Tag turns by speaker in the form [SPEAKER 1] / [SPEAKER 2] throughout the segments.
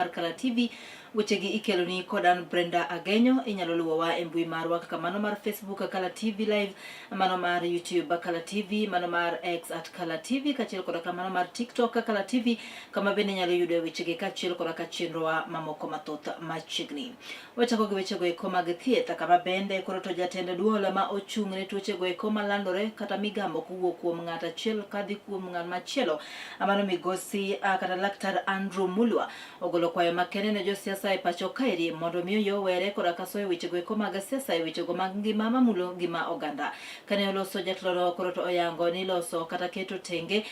[SPEAKER 1] Kala TV wechegi ikeloni kodan Brenda Agenyo inyalo luwowa e mbui marwa kaka mano mar Facebook Kala TV Live, mano mar YouTube Kala TV, mano mar X @Kala TV, kachiel koda mano mar TikTok Kala TV, kama bende nyalo yudo wechegi kachiel koda chenrowa mamoko mathoth machiegni. Wachako gi wechego eko mag thieth, kama bende koro to jatend duol ma ochung' ne tuochego eko malandore kata migambo kowuok kuom ng'at achiel kadhi kuom ng'at machielo, mano migosi kata Laktar Andrew Mulwa ogolo kwayo makende ne josiasa e pacho kaeri mondo miyo yo were koda kaso e wechego eko mag siasa e wechego mag ngima mamulo ngima oganda. Kane oloso jatlono koro to oyango ni loso kata keto tenge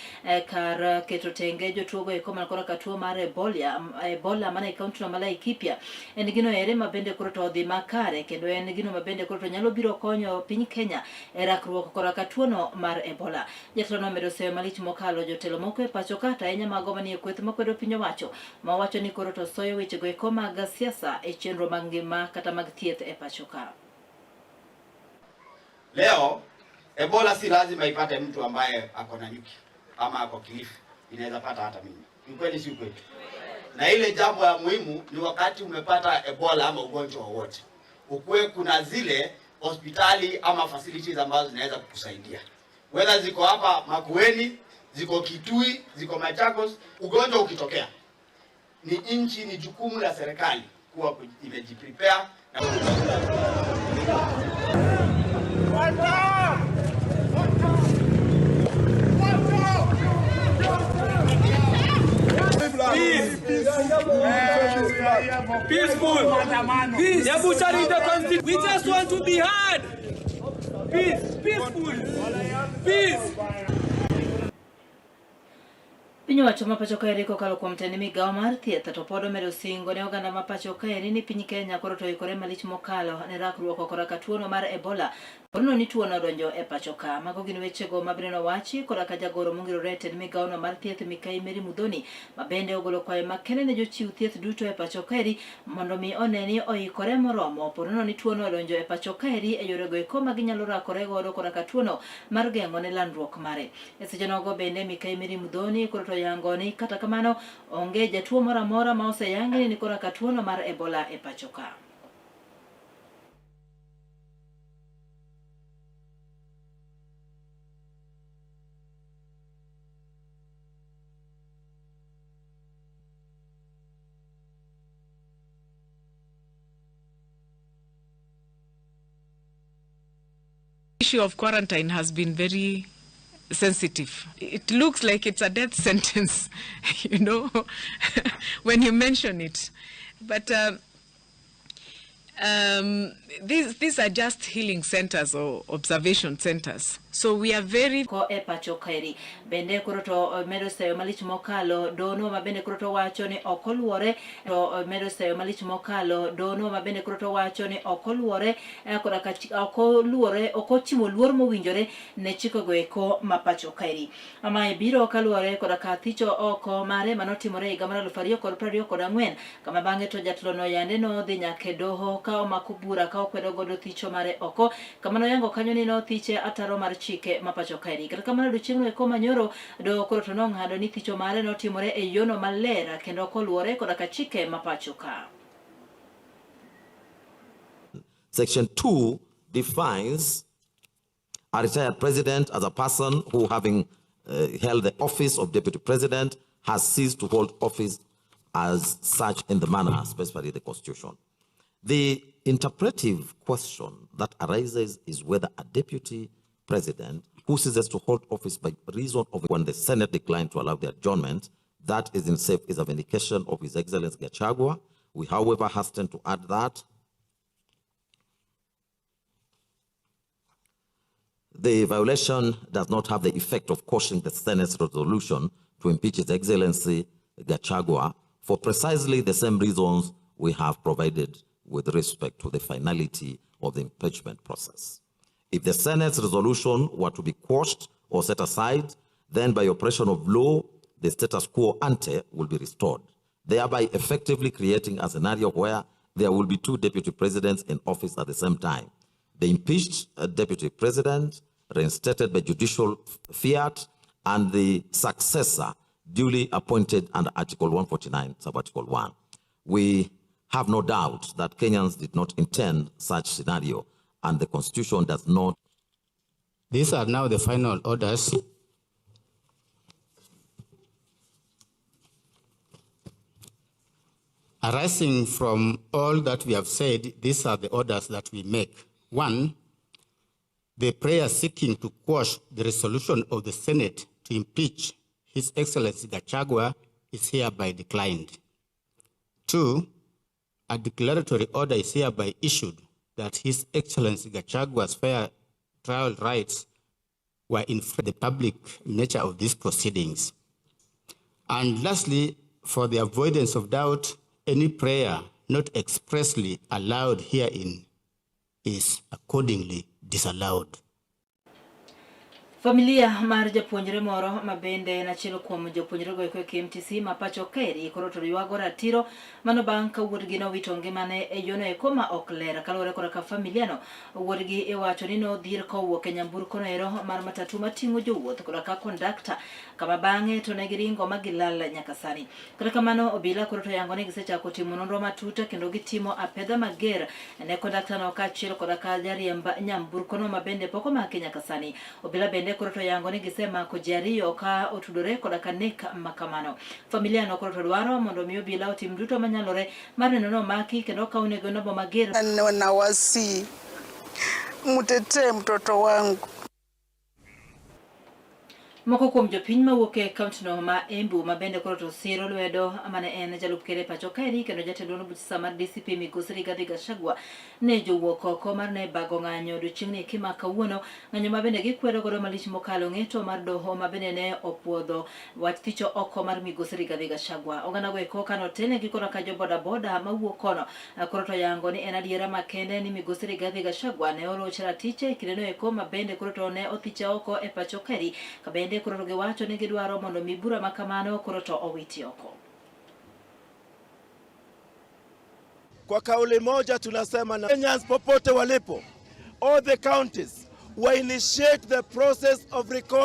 [SPEAKER 1] kar keto tenge jotuogo eko man koda ka tuo mar Ebola mana e kaunti no ma Laikipia en gino ere mabende koro to odhi makare, kendo en gino mabende koro to nyalo biro konyo piny Kenya e rakruok koda ka tuono mar Ebola. Jatlono medo seyo malich mokalo jotelo moko e pacho ka ahinya mago manie kweth makwedo piny owacho mawacho ni koro to soyo wechego eko mag siasa e chenro mag ngima kata mag thieth e pacho ka.
[SPEAKER 2] Leo Ebola si lazima ipate mtu ambaye ako na nyuki ama ako Kilifi, inaweza pata hata mimi. Ni kweli si kweli? Na ile jambo ya muhimu ni wakati umepata Ebola ama ugonjwa wowote, ukuwe kuna zile hospitali ama facilities ambazo zinaweza kukusaidia, whether ziko hapa Makueni, ziko Kitui, ziko Machakos. Ugonjwa ukitokea, ni jukumu la serikali kuwa imejiprepare na
[SPEAKER 3] peaceful. We just want to be heard. Peaceful. Peace.
[SPEAKER 1] Piny owacho ma pacho kaeri kokalo kuom tend migawo mar thieth to Podho medo singo ne oganda ma pacho kaeri ni piny Kenya koro to oikore malich mokalo ne rakruok koda ka tuono mar Ebola. Porno ni tuono odonjo e pacho ka. Mago gin wechego mabende nowachi koda ka jagoro mongirore tend migawo no mar thieth Mikai Mary Mudhoni, mabende ogolo kwayo makende ne jochiw thieth duto e pacho kaeri mondo mi one ni oikore moromo. Porno ni tuono odonjo e pacho kaeri e yorego eko ma ginyalo rakore godo koda ka tuono mar geng'o ne landruok mare. E seche nogo bende Mikai Mary Mudhoni koro to yango ni kata kamano onge jatuo moro amora ma oseyangi ni koda ka tuono mar Ebola e pacho ka.
[SPEAKER 4] Issue of quarantine has been very sensitive. It looks like it's a death sentence, you know, when you mention it. But these are just healing centers or observation centers. So we are very
[SPEAKER 1] ko e pacho kaeri bende koro to medo seyo malich mokalo dono mabende koro to wacho ni okoluore to medo seyo malich mokalo dono mabende koro to wacho ni okoluore koda ka okoluore okochimo luor mowinjore ne chikogo eko ma pacho kaeri. Ama ibiro kaluore koda ka thicho oko mare manotimore higa mar 2024 kama bang'e to jatlono yande no dhi nyaka doho ka omako bura ka okwedo godo thicho mare oko kama noyango kanyo ni no thiche ataro mar chike mapacho kaeri. Kata kamano odiochieng'no eko manyoro do koro to nong'ado ni thicho mare notimore e yono maler kendo koluore koda ka chike mapacho ka.
[SPEAKER 5] Section 2 defines a retired president as a person who, having held the office of deputy president, has ceased to hold office as such in the manner specified in the Constitution. The interpretive question that arises is whether a deputy president who ceases to hold office by reason of when the Senate declined to allow the adjournment, that is in itself is a vindication of His Excellency Gachagua. We, however, hasten to add that the violation does not have the effect of quashing the Senate's resolution to impeach His Excellency Gachagua for precisely the same reasons we have provided with respect to the finality of the impeachment process. If the Senate's resolution were to be quashed or set aside, then by operation of law, the status quo ante will be restored, thereby effectively creating a scenario where there will be two deputy presidents in office at the same time. The impeached deputy president, reinstated by judicial fiat, and the successor duly appointed under Article 149, sub-Article 1. We have no doubt that Kenyans did not intend such scenario, and the Constitution does not.
[SPEAKER 6] These are now the final orders. Arising from all that we have said, these are the orders that we make. 1, the prayer seeking to quash the resolution of the Senate to impeach His Excellency Gachagua is hereby declined. 2, a declaratory order is hereby issued that His Excellency Gachagua's fair trial rights were in the public nature of these proceedings. And lastly, for the avoidance of doubt, any prayer not expressly allowed herein is accordingly disallowed.
[SPEAKER 1] Familia mar japuonjre moro mabende nachielo kuom jopuonjre go eko KMTC mapacho kaeri koro to yuago ratiro mano bang' ka wuodgi nowito ngimane e yono eko ma ok ler kaluwore koda ka familia no wuodgi iwacho ni nodhir kowuok e nyamburko no ero mar matatu mating'o jowuoth koda ka kondakta kama bang'e to ne giringo ma gilal nyaka sani. Kata kamano obila koro to yango ni gisechako timo nonro matut kendo gitimo apedha mager ne kondakta no kaachiel koda ka jariemb nyamburko no mabende pok omaki nyaka sani. Obila bende koro to yango ni gisemako ji ariyo ka otudore koda ka nek makamano. Familia no koro to dwaro mondo mi obila otim duto manyalore mar neno no maki kendo kaunego nobo mager.
[SPEAKER 7] Nawasi mtetee mtoto wangu.
[SPEAKER 1] Moko kuom jopiny mawuok e kaunti no ma Embu mabende koro to siro lwedo mane en jalup ker e pacho kaeri kendo jatend duond bucha mar DCP Migosi Rigathi Gachagua ne jowuok oko mar ne bago ng'anyo odiochieng'ni kima kawuono, ng'anyo mabende gikwero godo malich mokalo ng'eto mar doho mabende ne opuodho wach thicho oko mar Migosi Rigathi Gachagua. Oganda go eko kano tenegi koda ka jo boda boda mawuok kono koro to yango ni en adiera makende ni Migosi Rigathi Gachagua ne oroch ratiche kineno eko mabende koro to ne othiche oko e pacho kaeri kabende koro giwacho ni gidwaro mondo mibura makamano koro to owiti oko.
[SPEAKER 8] Kwa kauli moja tunasema na Kenyans popote walipo, all the counties will initiate the process of recall